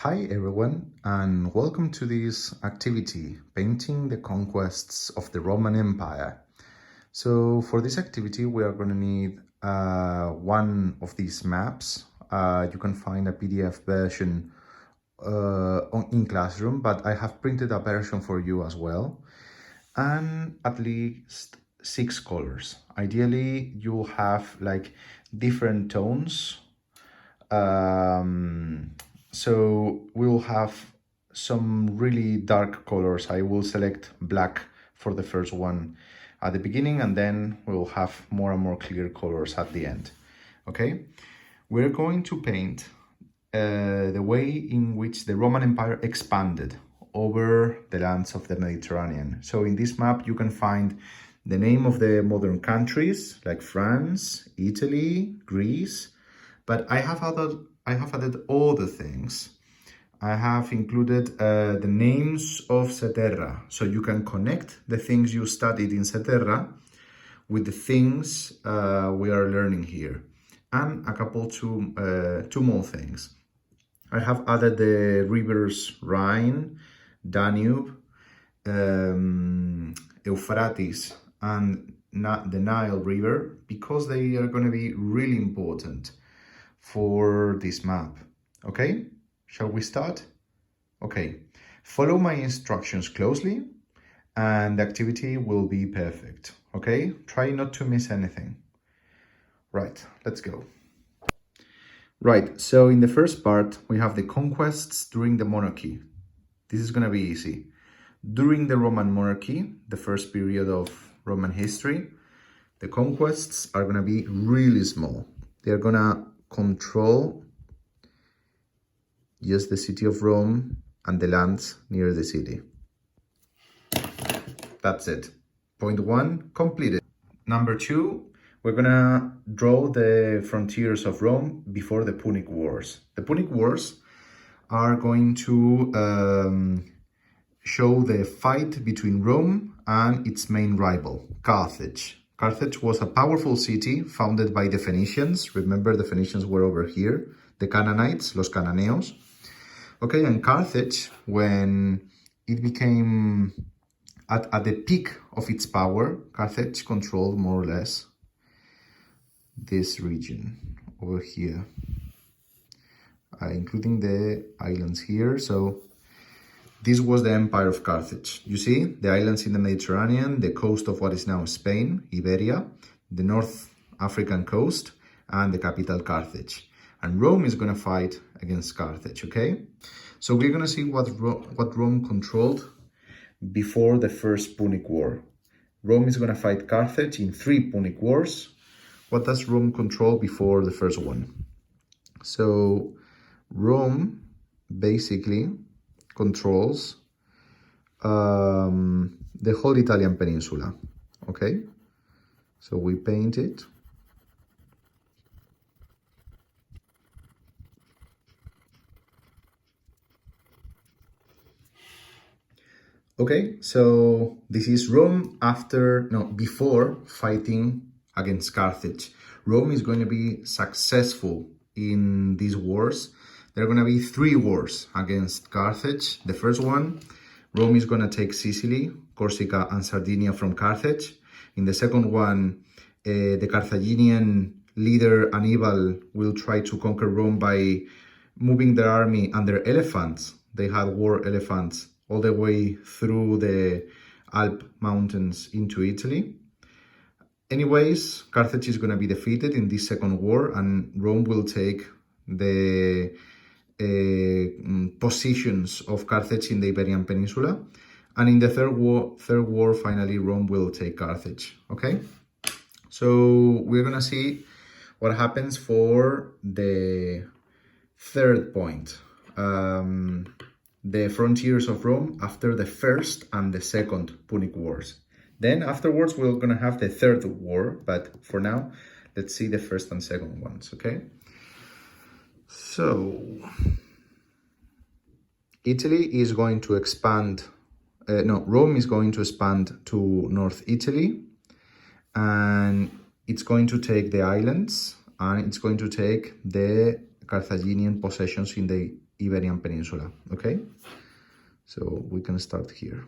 Hi everyone, and welcome to this activity, painting the conquests of the Roman Empire. So for this activity, we are going to need one of these maps. You can find a PDF version in Classroom, but I have printed a version for you as well. And at least 6 colors. Ideally, you'll have like different tones. So we'll have some really dark colors. I will select black for the first one at the beginning, and then we'll have more and more clear colors at the end. Okay, we're going to paint the way in which the Roman Empire expanded over the lands of the Mediterranean. So in this map, you can find the name of the modern countries like France, Italy, Greece, but I have added other things. I have included the names of Seterra, so you can connect the things you studied in Seterra with the things we are learning here, and a couple two more things. I have added the rivers Rhine, Danube, Euphrates, and the Nile River, because they are going to be really important for this map. Okay, shall we start? Okay, follow my instructions closely and the activity will be perfect. Okay, try not to miss anything. Right, let's go. Right, so in the first part, we have the conquests during the monarchy. This is going to be easy. During the Roman monarchy, the first period of Roman history, the conquests are going to be really small. They're going to control just the city of Rome and the lands near the city. That's it. Point 1 completed. Number 2, we're gonna draw the frontiers of Rome before the Punic Wars. The Punic Wars are going to show the fight between Rome and its main rival, Carthage. Carthage was a powerful city founded by the Phoenicians. Remember, the Phoenicians were over here. The Canaanites, los Cananeos. Okay, and Carthage, when it became at the peak of its power, Carthage controlled more or less this region over here, including the islands here. So this was the empire of Carthage. You see, the islands in the Mediterranean, the coast of what is now Spain, Iberia, the North African coast, and the capital Carthage. And Rome is going to fight against Carthage, okay? So we're going to see what Rome controlled before the first Punic War. Rome is going to fight Carthage in 3 Punic Wars. What does Rome control before the first one? So Rome basically controls the whole Italian peninsula, okay? So we paint it. Okay, so this is Rome before fighting against Carthage. Rome is going to be successful in these wars. There are going to be 3 wars against Carthage. The first one, Rome is going to take Sicily, Corsica, and Sardinia from Carthage. In the second one, the Carthaginian leader Hannibal will try to conquer Rome by moving their army and their elephants. They had war elephants all the way through the Alp mountains into Italy. Anyways, Carthage is going to be defeated in this second war, and Rome will take the positions of Carthage in the Iberian Peninsula. And in the third war, finally, Rome will take Carthage, okay? So we're going to see what happens for the third point. The frontiers of Rome after the first and the second Punic Wars. Then afterwards, we're going to have the third war, but for now, let's see the first and second ones, okay? So, Italy is going to expand, Rome is going to expand to North Italy, and it's going to take the islands, and it's going to take the Carthaginian possessions in the Iberian Peninsula, okay? So we can start here.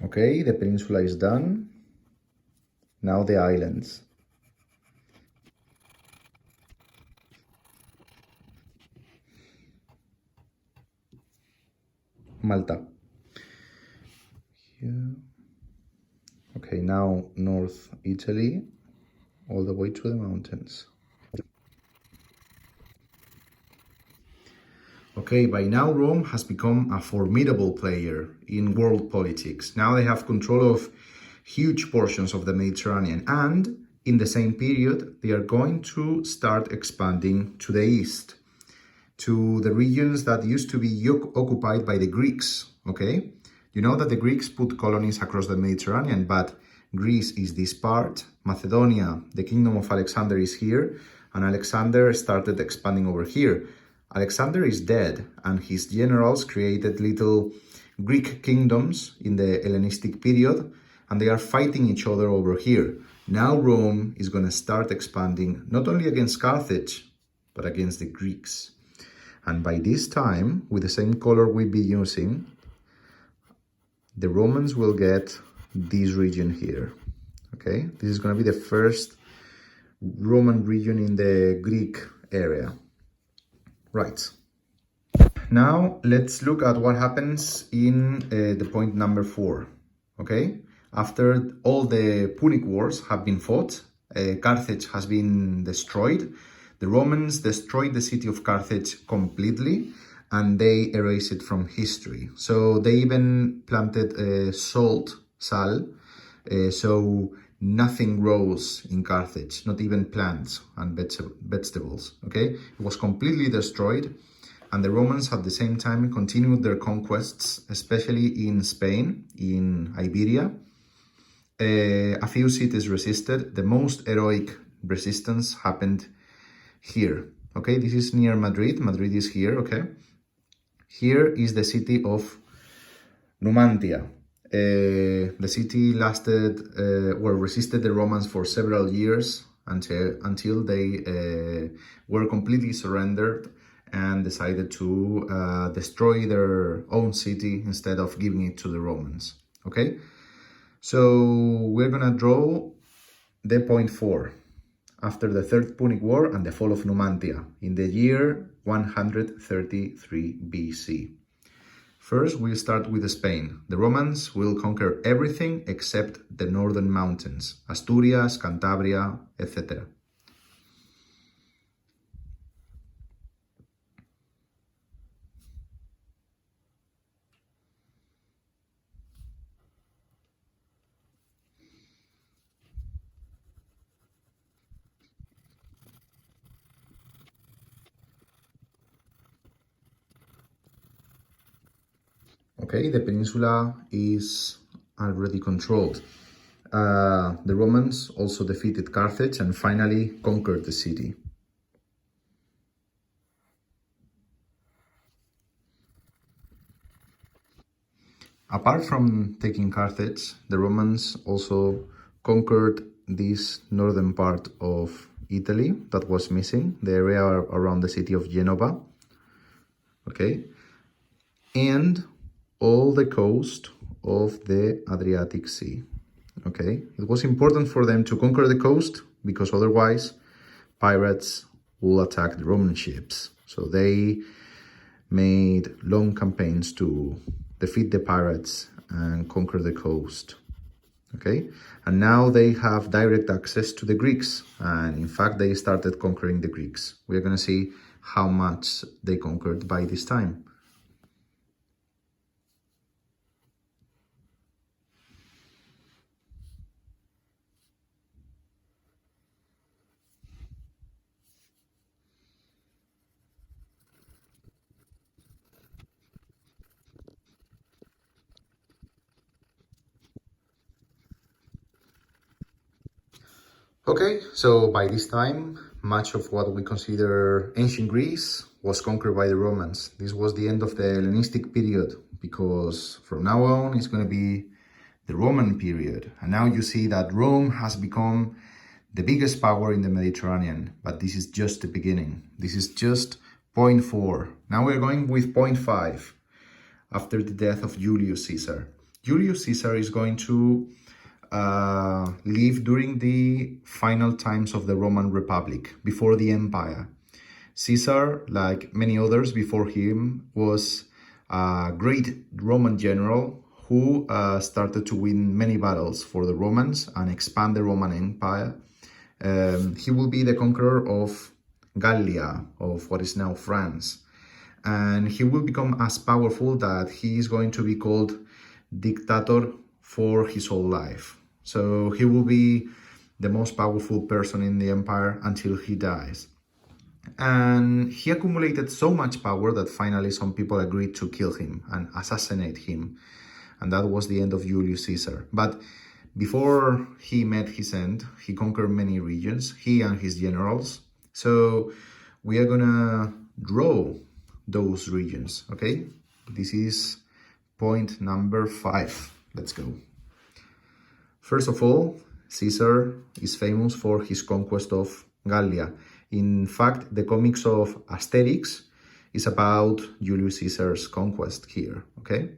Okay, the peninsula is done. Now the islands. Malta. Here. Okay, now North Italy, all the way to the mountains. Okay, by now Rome has become a formidable player in world politics. Now they have control of huge portions of the Mediterranean, and in the same period they are going to start expanding to the east, to the regions that used to be occupied by the Greeks, okay? You know that the Greeks put colonies across the Mediterranean, but Greece is this part, Macedonia, the kingdom of Alexander is here, and Alexander started expanding over here. Alexander is dead, and his generals created little Greek kingdoms in the Hellenistic period, and they are fighting each other over here. Now Rome is going to start expanding not only against Carthage, but against the Greeks. And by this time, with the same color we've been using, the Romans will get this region here, okay? This is going to be the first Roman region in the Greek area. Right. Now, let's look at what happens in the point number 4, okay? After all the Punic Wars have been fought, Carthage has been destroyed. The Romans destroyed the city of Carthage completely, and they erased it from history. So they even planted sal, so nothing grows in Carthage, not even plants and vegetables, okay? It was completely destroyed, and the Romans at the same time continued their conquests, especially in Spain, in Iberia. A few cities resisted. The most heroic resistance happened here, okay? This is near Madrid. Madrid is here, okay? Here is the city of Numantia. The city resisted the Romans for several years until they were completely surrendered and decided to destroy their own city instead of giving it to the Romans, okay? So we're gonna draw the point 4 after the Third Punic War and the fall of Numantia in the year 133 BC. First, we'll start with Spain. The Romans will conquer everything except the northern mountains, Asturias, Cantabria, etc. Okay, the peninsula is already controlled. The Romans also defeated Carthage and finally conquered the city. Apart from taking Carthage, the Romans also conquered this northern part of Italy that was missing, the area around the city of Genova, okay, and all the coast of the Adriatic Sea, okay. It was important for them to conquer the coast because otherwise pirates will attack the Roman ships. So they made long campaigns to defeat the pirates and conquer the coast, okay? And now they have direct access to the Greeks, and in fact they started conquering the Greeks. We're gonna see how much they conquered by this time. Okay, so by this time, much of what we consider ancient Greece was conquered by the Romans. This was the end of the Hellenistic period, because from now on, it's going to be the Roman period. And now you see that Rome has become the biggest power in the Mediterranean, but this is just the beginning. This is just point 4. Now we're going with point 5. After the death of Julius Caesar. Julius Caesar is going to live during the final times of the Roman Republic, before the empire. Caesar, like many others before him, was a great Roman general who started to win many battles for the Romans and expand the Roman Empire. He will be the conqueror of Gallia, of what is now France. And he will become as powerful that he is going to be called dictator for his whole life. So he will be the most powerful person in the empire until he dies. And he accumulated so much power that finally some people agreed to kill him and assassinate him. And that was the end of Julius Caesar. But before he met his end, he conquered many regions, he and his generals. So we are gonna draw those regions, okay? This is point number 5. Let's go. First of all, Caesar is famous for his conquest of Gallia. In fact, the comics of Asterix is about Julius Caesar's conquest here, okay?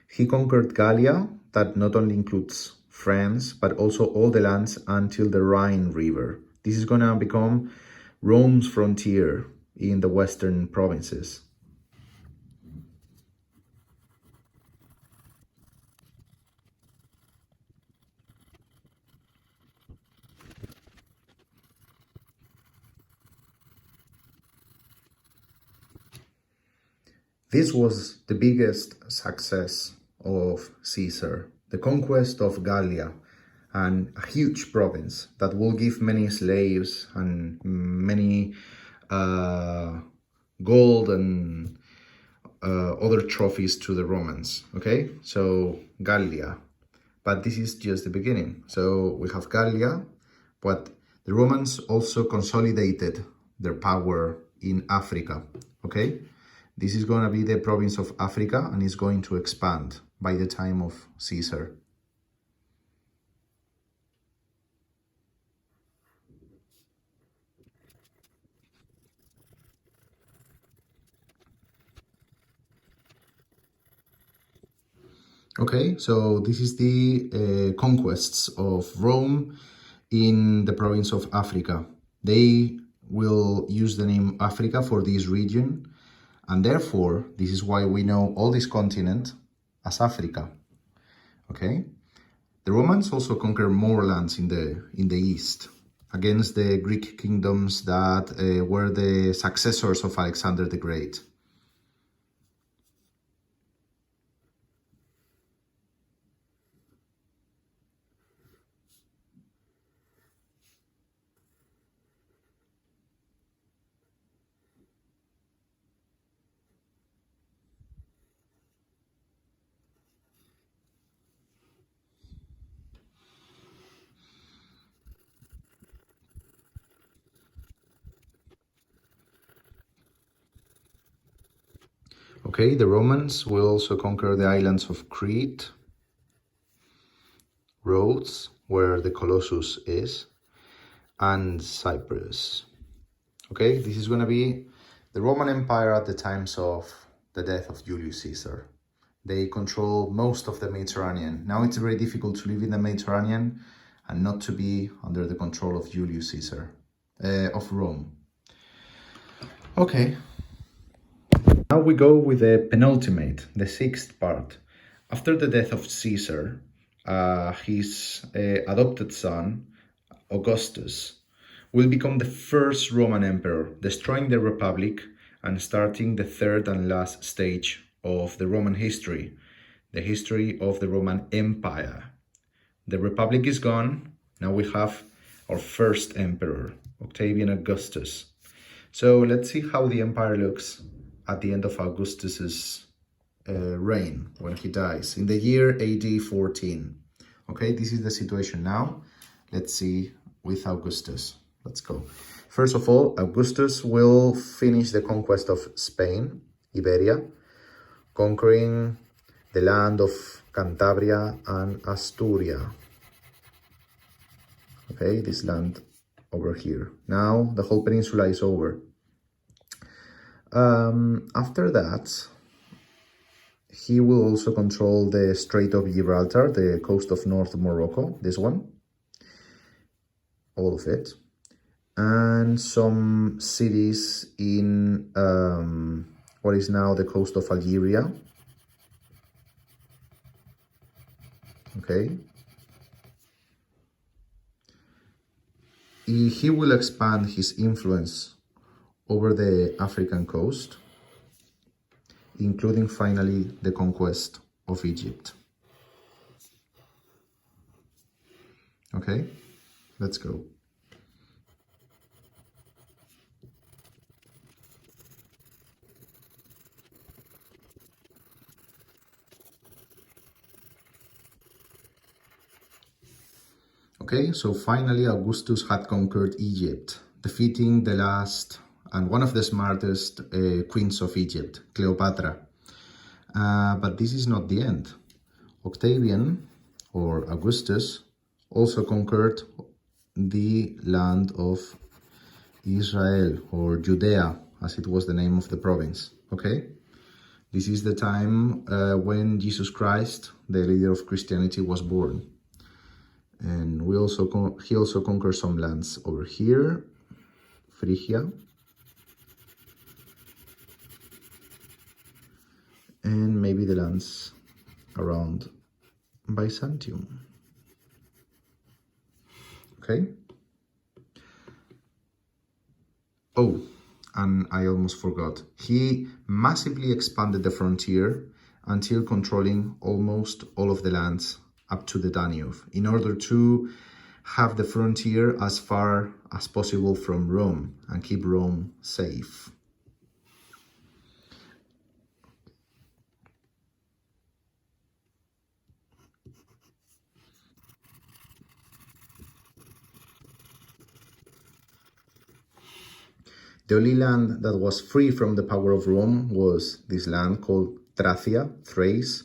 He conquered Gallia, that not only includes France, but also all the lands until the Rhine River. This is gonna become Rome's frontier in the western provinces. This was the biggest success of Caesar, the conquest of Gallia, and a huge province that will give many slaves and many gold and other trophies to the Romans, okay? So Gallia, but this is just the beginning. So we have Gallia, but the Romans also consolidated their power in Africa, okay? This is going to be the province of Africa and is going to expand by the time of Caesar. Okay, so this is the conquests of Rome in the province of Africa. They will use the name Africa for this region, and therefore this is why we know all this continent as Africa. Okay, the Romans also conquered more lands in the east against the Greek kingdoms that were the successors of Alexander the Great. Okay, the Romans will also conquer the islands of Crete, Rhodes, where the Colossus is, and Cyprus. Okay, this is going to be the Roman Empire at the times of the death of Julius Caesar. They control most of the Mediterranean. Now it's very difficult to live in the Mediterranean and not to be under the control of Julius Caesar, of Rome. Okay. Now we go with the penultimate, the 6th part. After the death of Caesar, his adopted son, Augustus, will become the first Roman emperor, destroying the Republic and starting the 3rd and last stage of the Roman history, the history of the Roman Empire. The Republic is gone. Now we have our first emperor, Octavian Augustus. So let's see how the empire looks at the end of Augustus's reign, when he dies, in the year AD 14. Okay, this is the situation now. Let's see with Augustus. Let's go. First of all, Augustus will finish the conquest of Spain, Iberia, conquering the land of Cantabria and Asturia. Okay, this land over here. Now the whole peninsula is over. After that, he will also control the Strait of Gibraltar, the coast of North Morocco, this one, all of it, and some cities in what is now the coast of Algeria. Okay. He will expand his influence over the African coast, including finally the conquest of Egypt. Okay, let's go. Okay, so finally Augustus had conquered Egypt, defeating the last and one of the smartest queens of Egypt, Cleopatra. But this is not the end. Octavian, or Augustus, also conquered the land of Israel, or Judea, as it was the name of the province. Okay, this is the time when Jesus Christ, the leader of Christianity, was born. And he also conquered some lands over here, Phrygia, and maybe the lands around Byzantium. Okay. Oh, and I almost forgot. He massively expanded the frontier until controlling almost all of the lands up to the Danube, in order to have the frontier as far as possible from Rome and keep Rome safe. The only land that was free from the power of Rome was this land called Tracia, Thrace,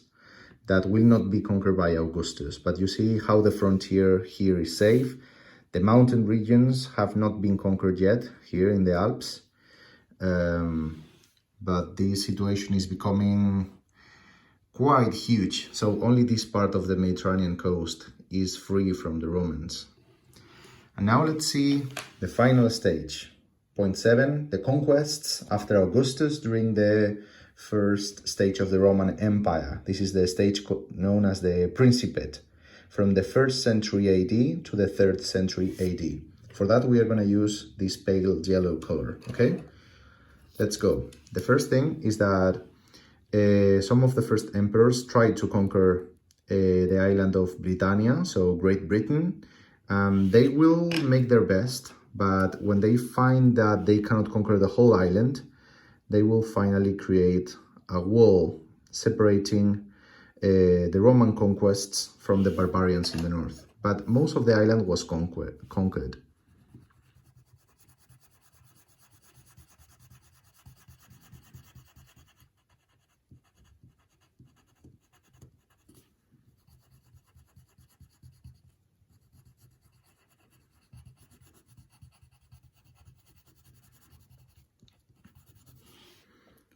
that will not be conquered by Augustus. But you see how the frontier here is safe. The mountain regions have not been conquered yet here in the Alps. But this situation is becoming quite huge. So only this part of the Mediterranean coast is free from the Romans. And now let's see the final stage. Point 7, the conquests after Augustus during the first stage of the Roman Empire. This is the stage known as the Principate, from the 1st century AD to the 3rd century AD. For that, we are going to use this pale yellow color, okay? Let's go. The first thing is that some of the first emperors tried to conquer the island of Britannia, so Great Britain. They will make their best, but when they find that they cannot conquer the whole island, they will finally create a wall separating the Roman conquests from the barbarians in the north. But most of the island was conquered.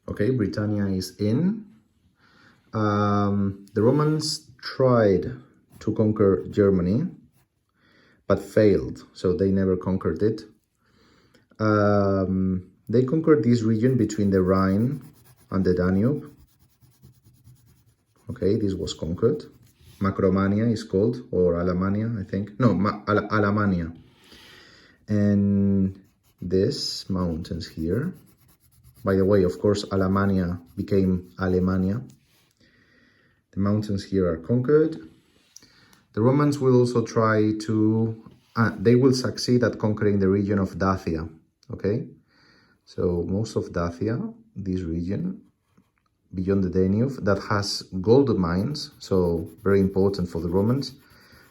Okay, Britannia is in. The Romans tried to conquer Germany, but failed, so they never conquered it. They conquered this region between the Rhine and the Danube. Okay, this was conquered. Macromania is called, or Alamania, I think. No, Alamania. And this mountains here. By the way, of course, Alamania became Alemania. The mountains here are conquered. The Romans will also try to, they will succeed at conquering the region of Dacia, okay? So most of Dacia, this region, beyond the Danube, that has gold mines, so very important for the Romans.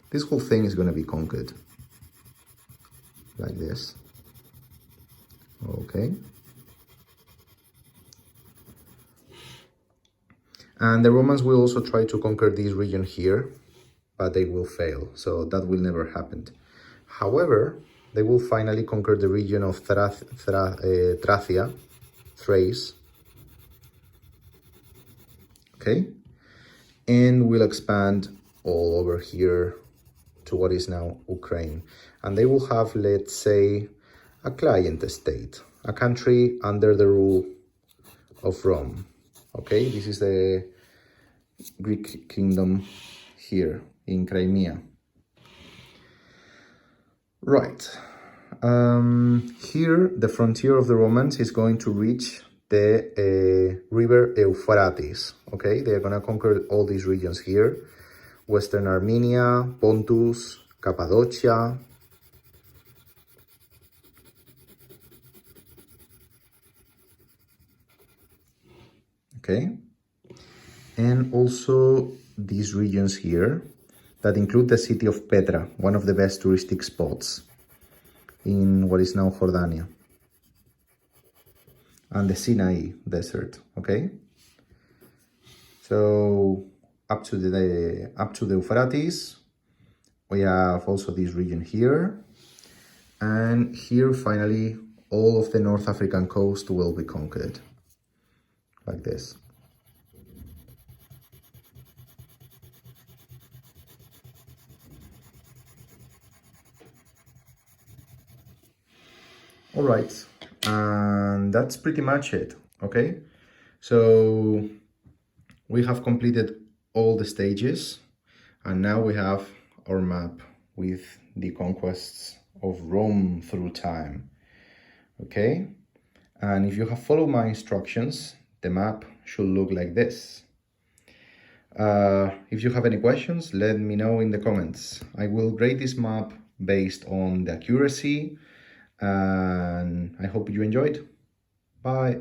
This whole thing is going to be conquered, like this, okay? And the Romans will also try to conquer this region here, but they will fail, so that will never happen. However, they will finally conquer the region of Thracia, Thrace, okay? And will expand all over here to what is now Ukraine. And they will have, let's say, a client state, a country under the rule of Rome, okay? This is the Greek kingdom here in Crimea. Right. Here, the frontier of the Romans is going to reach the river Euphrates, okay? They're going to conquer all these regions here. Western Armenia, Pontus, Cappadocia. Okay? And also these regions here that include the city of Petra, one of the best touristic spots in what is now Jordania, and the Sinai desert, okay? So up to the Euphrates, we have also this region here, and here finally all of the North African coast will be conquered, like this. All right, and that's pretty much it, okay? So we have completed all the stages, and now we have our map with the conquests of Rome through time, okay? And if you have followed my instructions, the map should look like this. If you have any questions, let me know in the comments. I will grade this map based on the accuracy, and I hope you enjoyed. Bye.